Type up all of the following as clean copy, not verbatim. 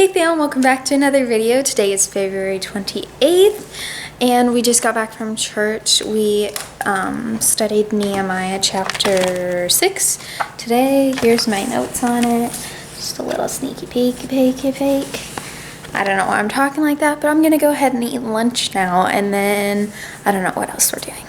Hey fam, welcome back to another video. Today is February 28th and we just got back from church. We studied Nehemiah chapter 6 today. Here's my notes on it. Just a little sneaky peek. I don't know why I'm talking like that, but I'm gonna go ahead and eat lunch now and then I don't know what else we're doing.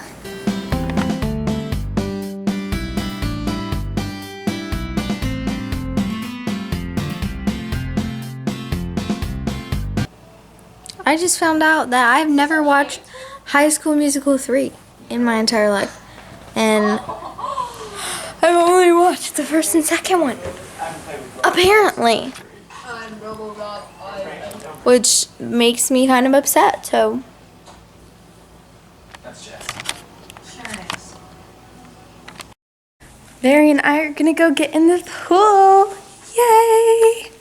I just found out that I've never watched High School Musical 3 in my entire life. And I've only watched the first and second one. Apparently. Which makes me kind of upset, so. Mary and I are gonna go get in the pool. Yay!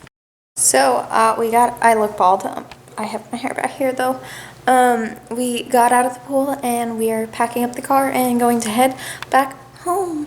So, I look bald. I have my hair back here though. We got out of the pool and we are packing up the car and going to head back home.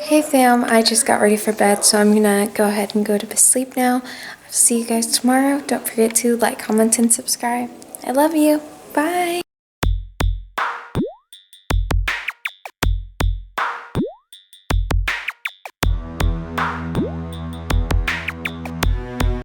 Hey fam, I just got ready for bed, so I'm gonna go ahead and go to sleep now. I'll see you guys tomorrow. Don't forget to like, comment, and subscribe. I love you. Bye.